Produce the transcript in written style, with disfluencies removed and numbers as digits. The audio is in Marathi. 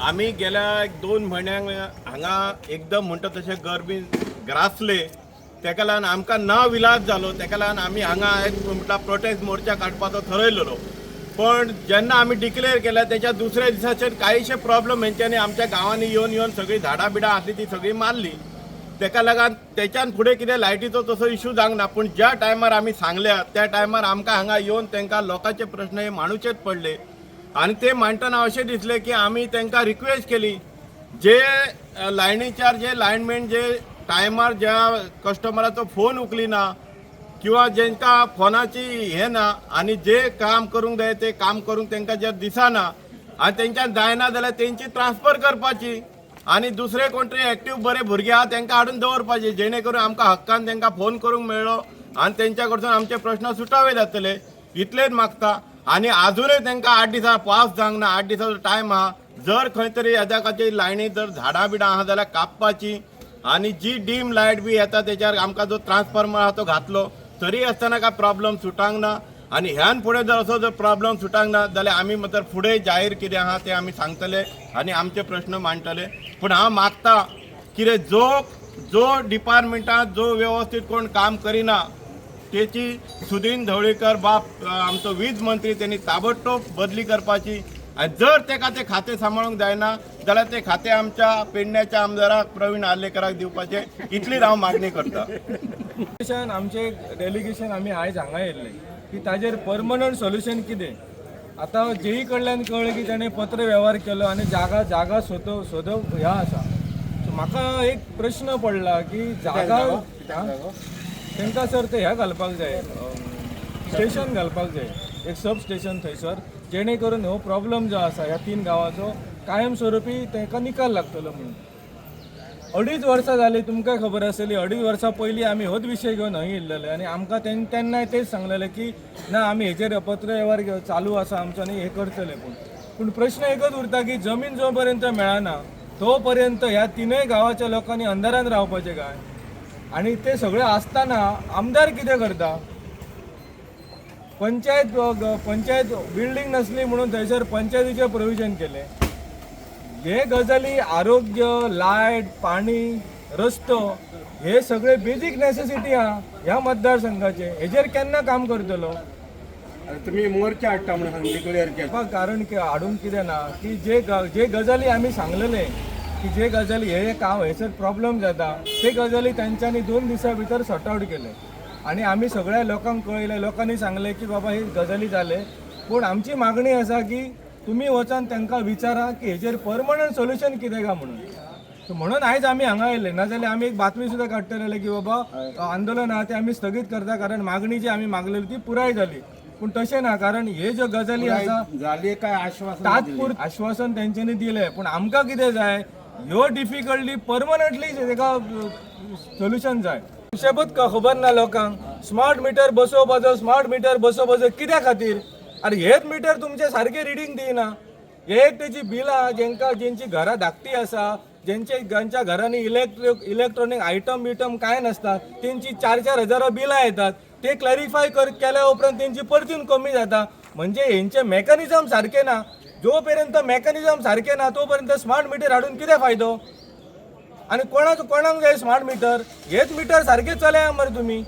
आम्ही गेल्या 1-2 म्हयन्यांक हांगा एकदम म्हणटा तशें गरमी ग्रासले, तेका लागून आमकां ना विलाज जालो. तेका लागून आमी हांगा एक म्हणटा प्रोटेस्ट मोर्चा काडपाचो ठरयलेलो. पण जेन्ना आमी डिक्लेअर केला त्याच्या दुसऱ्या दिसाचेर काहीशे प्रॉब्लेम हेंच्यांनी आमच्या गांवांनी येवन सगळी झाडां बिडां आसली ती सगळी मारली. तेका लागून त्याच्यान फुडें कितें लायटीचो तसो इशू जावंक ना. पूण ज्या टायमार आमी सांगल्या त्या टायमार आमकां हांगा येवन तांकां लोकांचे प्रश्न हे मांडूचेच पडले. आणि ते मांडटना अशें दिसलें की आमी तांकां रिक्वेस्ट केली, जे लायनीच्यार जे लायनमॅन जे टायमार ज्या कस्टमराचो फोन उखलिना किंवा जेंकां फोनाची हे ना आनी जे काम करूंक जाय ते काम करूंक तांकां जे दिसना आनी तेंच्यान जायना जाल्यार तेंची ट्रान्सफर करपाची आनी दुसरे कोण तरी एक्टीव बरे भुरगे आहा तांकां हाडून दवरपाचे, जेणे करून आमकां हक्कान तांकां फोन करूंक मेळ्ळो आनी तेंच्या कडसून आमचे प्रश्न सुटावे जातले. इतलेच मागता. आनी आजुनूय तांकां 8 दिसां पावस जावंक ना. 8 दिसाचो टायम आहा. जर खंय तरी येद्या खातीर लायनी जर झाडां बिडां आहा जाल्यार कापपाची आनी जी डीम लायट बी येता तेच्यार आमकां जो ट्रान्सफॉर्मर आहा तो घातलो तरी आसतना काय प्रॉब्लेम सुटांक ना. आनी ह्यान फुडें जर असो जर प्रॉब्लेम सुटांक ना जाल्यार आमी मात्र फुडें जाहीर कितें आहा तें आमी सांगतले आनी आमचे प्रश्न मांडटले. पूण हांव मागता कितें जो डिपार्टमेंटांत जो व्यवस्थीत कोण काम करिना तेची सुदीन ढवळीकर बाप आमचो वीज मंत्री त्यांनी ताबडतोब बदली करपाची. आनी जर तेका ते खातें सांबाळूंक जायना जाल्यार ते खातें आमच्या पेडण्याच्या आमदाराक प्रवीण आर्लेकराक दिवपाचे, इतलीच हांव मागणी करता. आमचे डेलिगेशन आम्ही आयज हांगा येयल्ले की ताजेर परमनंट सोल्युशन कितें. आतां जेई कडल्यान कळ्ळें की ताणें पत्र व्यवहार केलो आनी जागा सोदप ह्या आसा. सो म्हाका एक प्रश्न पडला की जागा तांकां सर ते ह्या घालपाक जाय, स्टेशन घालपाक जाय, एक सब स्टेशन थंयसर, जेणे करून हो प्रॉब्लेम जो आसा ह्या 3 गांवांचो कायमस्वरुपी तांकां निकाल लागतलो म्हणून. 2.5 वर्सां जाली. तुमकां खबर आसतली 2.5 वर्सां पयलीं आमी होच विशय घेवन हय येयल्लेले आनी आमकां तेन्नाय तेच सांगलेलें की ना आमी हेचेर पत्र व्यवहार चालू आसा आमचो आनी हे करतले. पूण प्रश्न एकच उरता की जमीन जो पर्यंत मेळना तो पर्यंत ह्या 3 गांवाच्या लोकांनी अंधारान रावपाचें काय. आणि ते सगळें आसतना आमदार कितें करता. पंचायत बिल्डींग नसली म्हणून थंयसर पंचायतीचें प्रोविजन केलें. हे गजाली आरोग्य, लायट, पाणी, रस्तो हे सगळे बेजीक नेसेसिटी आहा ह्या मतदारसंघाचे. हेजेर केन्ना काम करतलो. तुम्ही मोर्चा हाडटा म्हणून डिक्लेअर केला. कारण हाडूंक कितें ना की जे गजाली आमी सांगलेले की जे गजाली हे काम हेसर प्रॉब्लेम जाता ते गजाली तांच्यांनी 2 दिसां भितर सॉर्ट आउट केले आनी आमी सगळ्या लोकांक कळयले. लोकांनी सांगले की बाबा ही गजाली जाले. पूण आमची मागणी आसा की तुम्ही वचून तांकां विचारा की हेजेर परमनंट सोल्युशन कितें काय म्हणून. सो म्हणून आयज आमी हांगा येयले. नाजाल्यार आमी एक बातमी सुद्दां काडटले की बाबा आंदोलन आहा तें आमी स्थगीत करता कारण मागणी जी आमी मागलेली ती पुराय जाली. पूण तशें ना. कारण हे ज्यो गजाली आसा झाली काय आश्वासन तात्पुरतें आश्वासन तेंच्यांनी दिलें. पूण आमकां कितें जाय ह्यो डिफिकल्टी परमनंटली तेका सोल्युशन जाय. हिशोबूच खबर ना लोकांक. स्मार्ट मिटर बसोवपाचो कित्या खातीर. अरे हेच मिटर तुमचे सारखे रिडींग दिना. एक तेची बिलां जेंची घरां धाकटी आसा, ज्यांच्या घरांनी इलेक्ट्रॉनिक आयटम काय नसतात तेंची 4-4 हजारां बिलां येतात. ते क्लॅरिफाय केल्या उपरांत तेंची परतून कमी जाता. म्हणजे हेंचे मेकॅनिझम सारखे ना. जो पर्यंत मेकॅनिझम सारखे ना तो पर्यंत स्मार्ट मिटर हाडून कितें फायदो. आणि कोणाक जाय स्मार्ट मिटर. हेच मिटर सारखे चलया मरे तुम्ही.